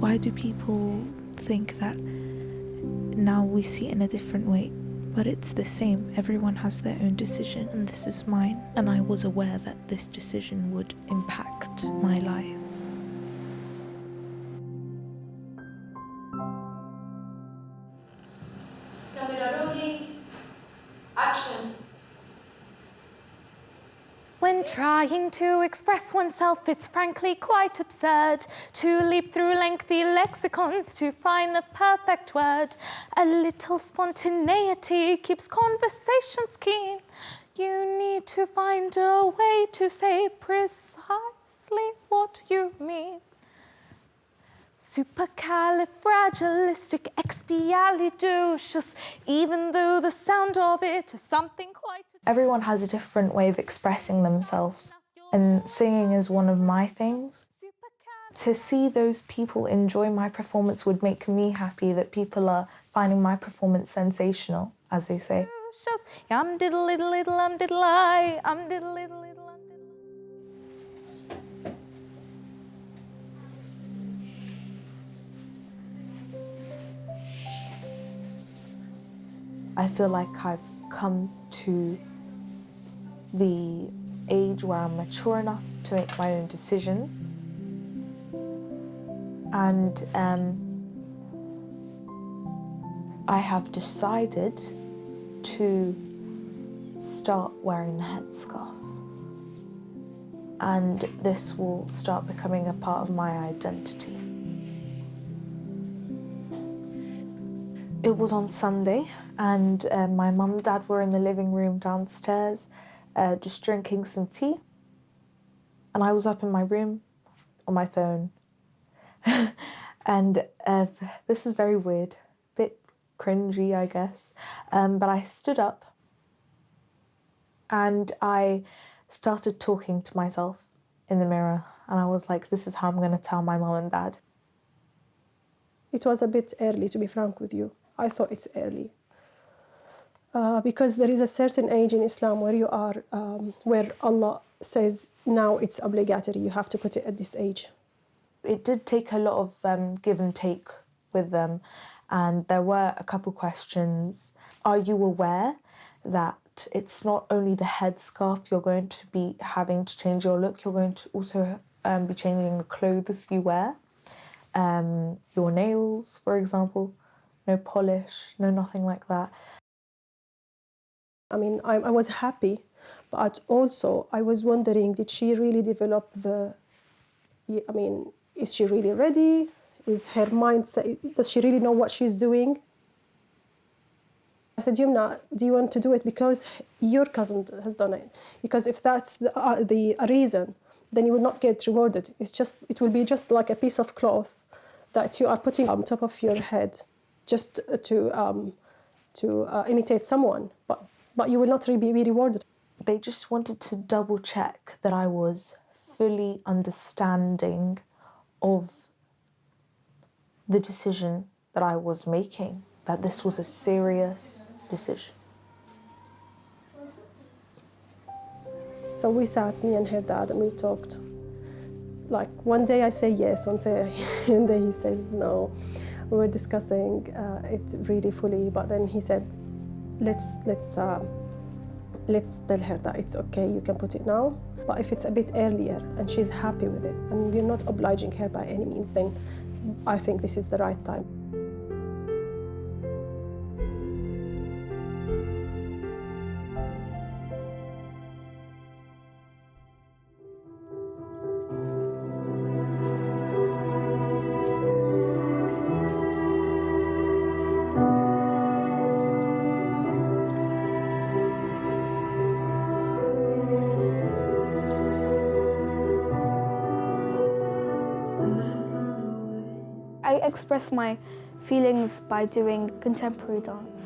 Why do people think that now we see it in a different way? But it's the same. Everyone has their own decision, and this is mine. And I was aware that this decision would impact my life. Camera rolling. Action. When trying to express oneself, it's frankly quite absurd to leap through lengthy lexicons to find the perfect word. A little spontaneity keeps conversations keen. You need to find a way to say precisely what you mean. Supercalifragilisticexpialidocious, even though the sound of it is something quite... Everyone has a different way of expressing themselves, and singing is one of my things. To see those people enjoy my performance would make me happy, that people are finding my performance sensational, as they say. I'm diddle little little, I'm diddle I, I'm diddle little little, I'm diddle. I feel like I've come to the age where I'm mature enough to make my own decisions. And I have decided to start wearing the headscarf. And this will start becoming a part of my identity. It was on Sunday, and my mum and dad were in the living room downstairs, just drinking some tea. And I was up in my room on my phone. And this is very weird, a bit cringy, I guess. But I stood up and I started talking to myself in the mirror. And I was like, this is how I'm going to tell my mum and dad. It was a bit early, to be frank with you. I thought it's early. Because there is a certain age in Islam where you are, where Allah says, now it's obligatory, you have to put it at this age. It did take a lot of give and take with them, and there were a couple questions. Are you aware that it's not only the headscarf you're going to be having to change your look, you're going to also be changing the clothes you wear, your nails, for example, no polish, no nothing like that. I mean, I was happy, but also I was wondering, did she really develop is she really ready? Is her mindset, does she really know what she's doing? I said, Yumna, do you want to do it because your cousin has done it? Because if that's the reason, then you will not get rewarded. It will be just like a piece of cloth that you are putting on top of your head just to imitate someone, but you will not really be rewarded. They just wanted to double check that I was fully understanding of the decision that I was making, that this was a serious decision. So we sat, me and her dad, and we talked. Like, one day I say yes, one day he says no. We were discussing it really fully, but then he said, let's tell her that it's okay, you can put it now. But if it's a bit earlier and she's happy with it and we're not obliging her by any means, then I think this is the right time. I express my feelings by doing contemporary dance.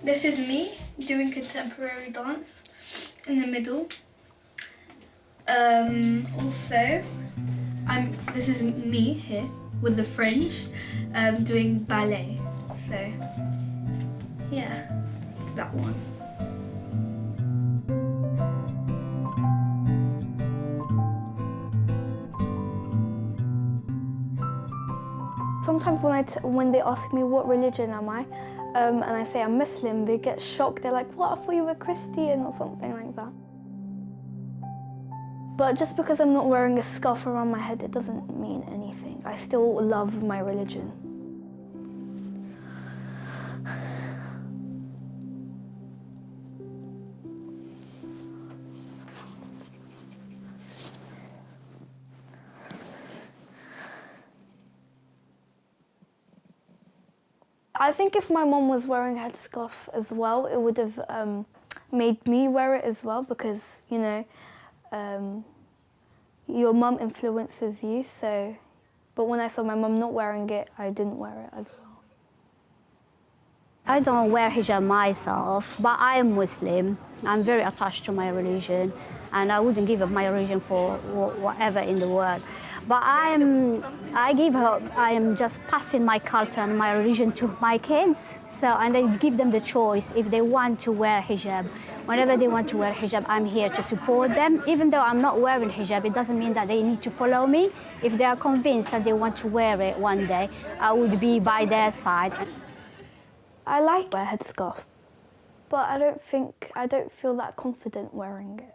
This is me doing contemporary dance in the middle. Also, this is me here with the fringe doing ballet. So, yeah, that one. Sometimes when they ask me what religion am I, and I say I'm Muslim, they get shocked. They're like, what, I thought you were Christian or something like that. But just because I'm not wearing a scarf around my head, it doesn't mean anything. I still love my religion. I think if my mom was wearing a headscarf as well, it would have made me wear it as well, because, you know, your mum influences you, so... But when I saw my mum not wearing it, I didn't wear it as well. I don't wear hijab myself, but I am Muslim. I'm very attached to my religion, and I wouldn't give up my religion for whatever in the world. But I am just passing my culture and my religion to my kids. So, and I give them the choice if they want to wear hijab. Whenever they want to wear hijab, I'm here to support them. Even though I'm not wearing hijab, it doesn't mean that they need to follow me. If they are convinced that they want to wear it one day, I would be by their side. I like a headscarf, but I don't feel that confident wearing it.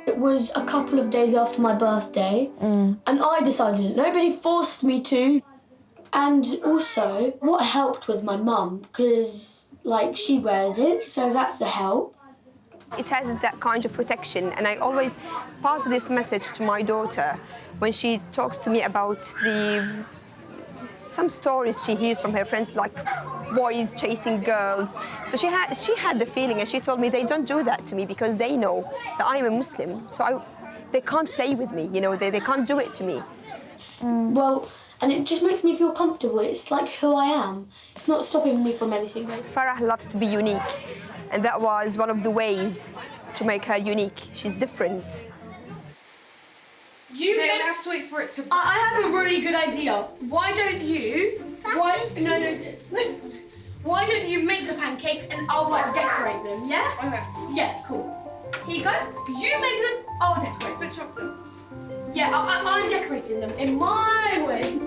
It was a couple of days after my birthday, and I decided it. Nobody forced me to. And also, what helped was my mum, because, like, she wears it, so that's a help. It has that kind of protection, and I always pass this message to my daughter when she talks to me about some stories she hears from her friends, like boys chasing girls. So she had the feeling, and she told me they don't do that to me because they know that I am a Muslim, so they can't play with me, you know, they can't do it to me. Well, and it just makes me feel comfortable. It's like who I am. It's not stopping me from anything. Farah loves to be unique, and that was one of the ways to make her unique. She's different. You don't have to wait for it to... I have a really good idea. Why don't you... Why don't you make the pancakes and I'll like decorate them, yeah? Okay. Yeah, cool. Here you go. You make them, I'll decorate. Put chocolate. Yeah, I'm decorating them in my way.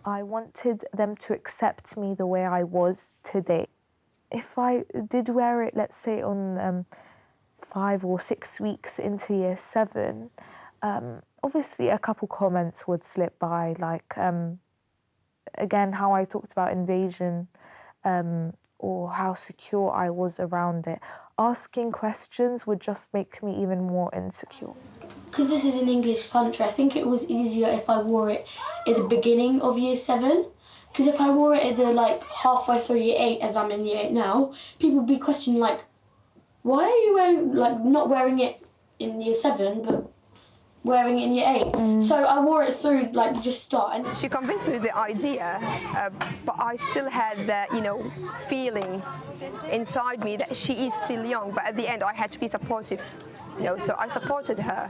I wanted them to accept me the way I was today. If I did wear it, let's say on 5 or 6 weeks into year 7, obviously a couple comments would slip by, like, again, how I talked about invasion, or how secure I was around it. Asking questions would just make me even more insecure. Because this is an English country, I think it was easier if I wore it at the beginning of year 7. Because if I wore it at the, like, halfway through year 8, as I'm in year 8 now, people would be questioning, like, why are you wearing, like, not wearing it in year 7, but wearing it in year 8? So I wore it through, like, just start. And She convinced me with the idea, but I still had that, you know, feeling inside me that she is still young, but at the end I had to be supportive, you know, so I supported her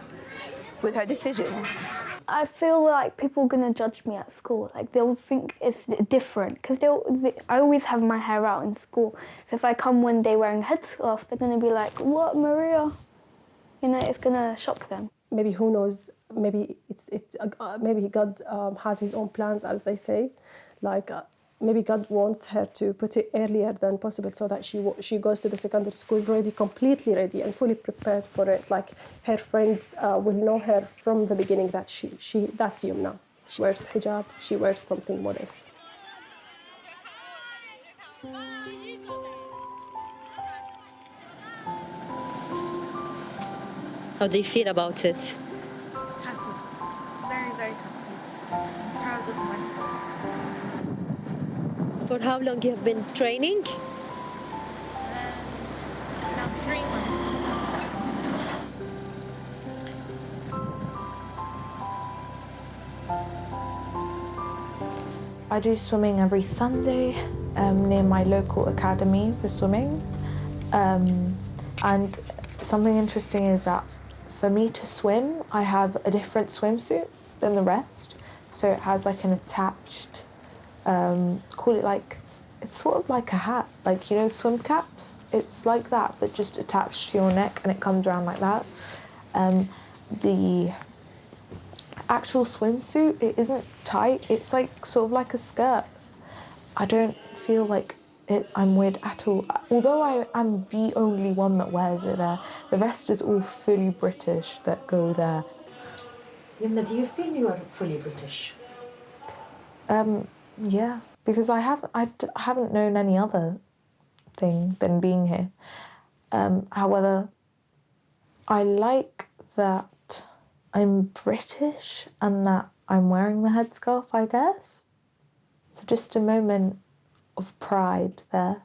with her decision. I feel like people are gonna judge me at school. Like they'll think it's different because I always have my hair out in school. So if I come one day wearing a headscarf, they're gonna be like, "What, Maria?" You know, it's gonna shock them. Maybe who knows? Maybe maybe God has His own plans, as they say. Like maybe God wants her to put it earlier than possible, so that she goes to the secondary school ready, completely ready and fully prepared for it. Like her friends will know her from the beginning that that's Yumna. She wears hijab. She wears something modest. How do you feel about it? Happy. Very, very happy. I'm proud of myself. For how long you have been training? About 3 months. I do swimming every Sunday. near my local academy for swimming. And something interesting is that for me to swim, I have a different swimsuit than the rest. So it has like an attached, call it like, it's sort of like a hat, like, you know, swim caps? It's like that, but just attached to your neck and it comes around like that. The actual swimsuit, it isn't tight, it's like sort of like a skirt. I don't feel like I'm weird at all. Although I am the only one that wears it there, the rest is all fully British that go there. Yumna, do you feel you are fully British? Yeah, because I haven't known any other thing than being here. However, I like that I'm British and that I'm wearing the headscarf, I guess. So just a moment of pride there.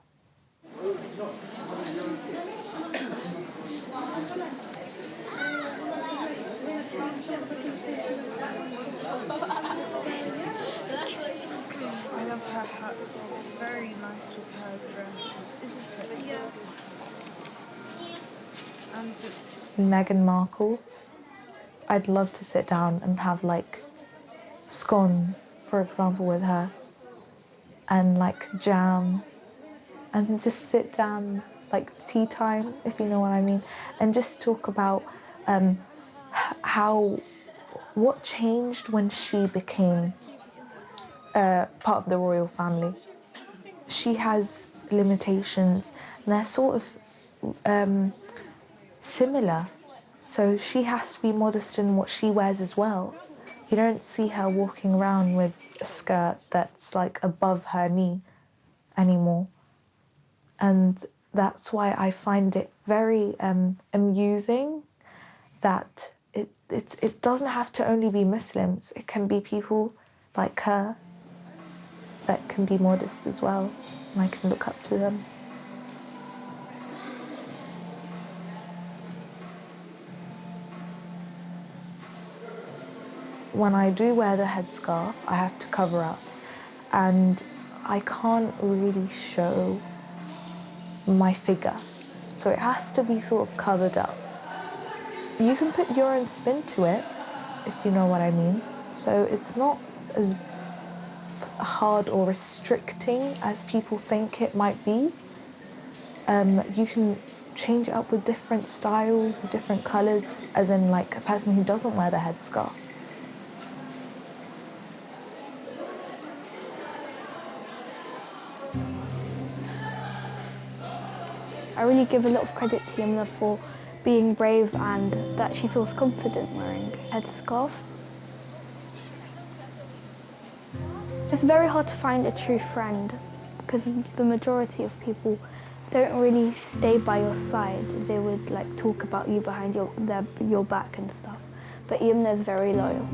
I love her hat. It's very nice with her dress, isn't it? Yeah. And Meghan Markle. I'd love to sit down and have like scones, for example, with her, and like jam, and just sit down like tea time, if you know what I mean, and just talk about what changed when she became part of the royal family. She has limitations, and they're sort of similar. So she has to be modest in what she wears as well. You don't see her walking around with a skirt that's like above her knee anymore. And that's why I find it very amusing that it doesn't have to only be Muslims. It can be people like her that can be modest as well, and I can look up to them. When I do wear the headscarf, I have to cover up, and I can't really show my figure, so it has to be sort of covered up. You can put your own spin to it, if you know what I mean, so it's not as hard or restricting as people think it might be. You can change it up with different styles, with different colours, as in like a person who doesn't wear the headscarf. I really give a lot of credit to Yumna for being brave and that she feels confident wearing a headscarf. It's very hard to find a true friend because the majority of people don't really stay by your side. They would like talk about you behind your back and stuff. But Yumna is very loyal.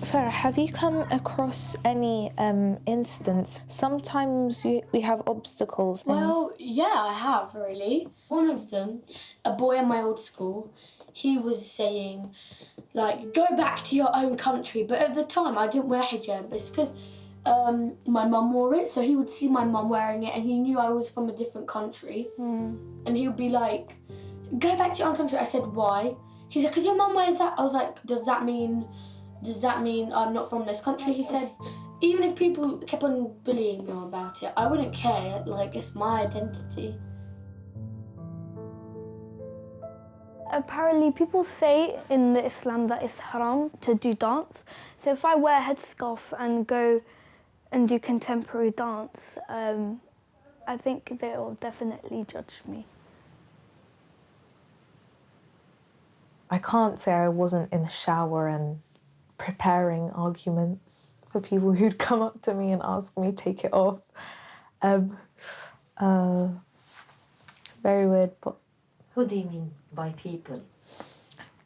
Farah, have you come across any instance? Sometimes we have obstacles. Well, yeah, I have, really. One of them, a boy in my old school, he was saying, like, go back to your own country. But at the time, I didn't wear hijab. It's because my mum wore it, so he would see my mum wearing it and he knew I was from a different country. And he would be like, go back to your own country. I said, why? He said, because your mum wears that. I was like, does that mean I'm not from this country? He said, even if people kept on bullying me about it, I wouldn't care. Like, it's my identity. Apparently people say in the Islam that it's haram to do dance. So if I wear a headscarf and go and do contemporary dance, I think they'll definitely judge me. I can't say I wasn't in the shower and preparing arguments for people who'd come up to me and ask me to take it off. Very weird, but... Who do you mean by people?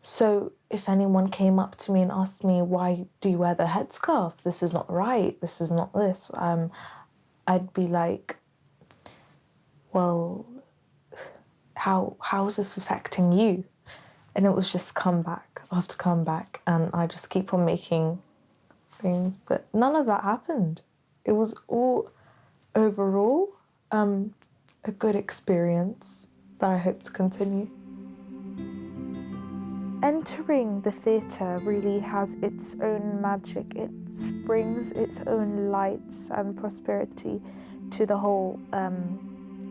So if anyone came up to me and asked me, why do you wear the headscarf? This is not right, this is not this. I'd be like, well, how is this affecting you? And it was just comeback after comeback, and I just keep on making things, but none of that happened. It was all overall a good experience that I hope to continue. Entering the theatre really has its own magic. It brings its own lights and prosperity to the whole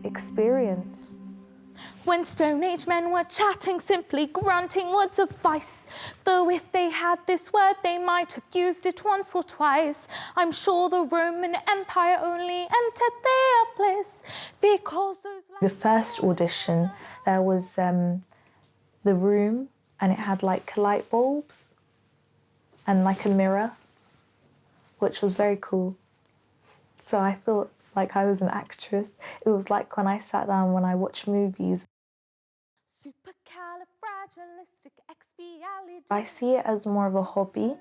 experience. When Stone Age men were chatting, simply grunting words of vice. Though if they had this word, they might have used it once or twice. I'm sure the Roman Empire only entered their bliss because those... The first audition, there was the room, and it had like light bulbs and like a mirror, which was very cool. So I thought like I was an actress. It was like when I sat down when I watch movies. I see it as more of a hobby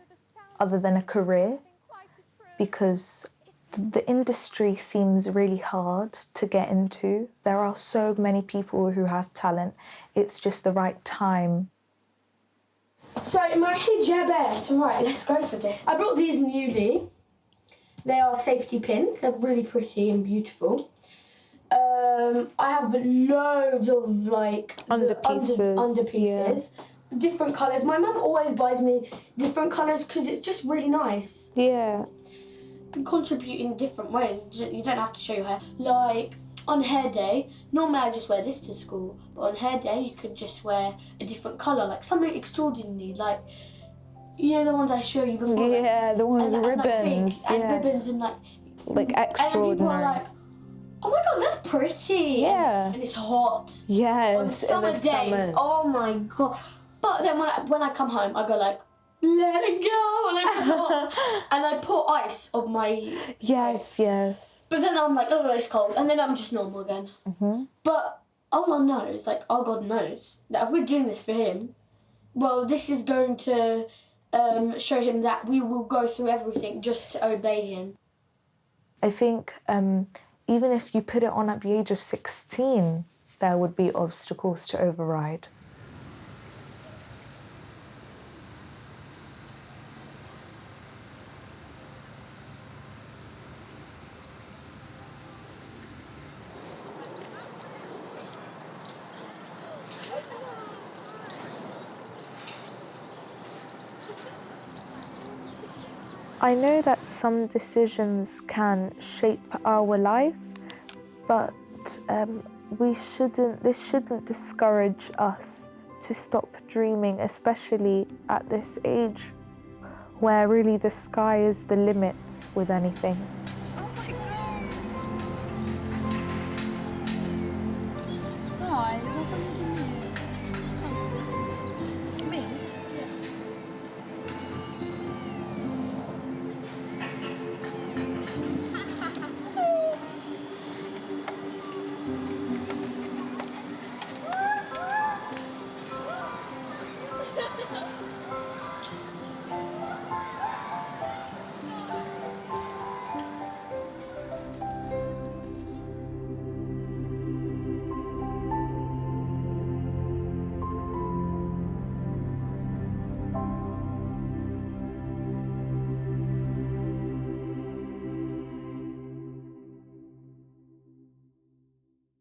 other than a career, because the industry seems really hard to get into. There are so many people who have talent. It's just the right time. So my hijab, right, let's go for this. I brought these newly. They are safety pins. They're really pretty and beautiful. I have loads of like underpieces, different colours. My mum always buys me different colours because it's just really nice. Yeah. You can contribute in different ways. You don't have to show your hair. Like on hair day, normally I just wear this to school, but on hair day you could just wear a different colour, like something extraordinary, like you know the ones I showed you before. Yeah, the ones with ribbons. And ribbons and like extraordinary. And people are like, oh my god, that's pretty. Yeah. And it's hot. Yes. On summer days. Summers. Oh my god. But then when I come home, I go like, let it go, and I come home, and I put ice on my Yes, yes. But then I'm like, oh, it's cold, and then I'm just normal again. Mm-hmm. But Allah knows, like our God knows, that if we're doing this for Him, well, this is going to show Him that we will go through everything just to obey Him. I think even if you put it on at the age of 16, there would be obstacles to override. I know that some decisions can shape our life, but this shouldn't discourage us to stop dreaming, especially at this age where really the sky is the limit with anything.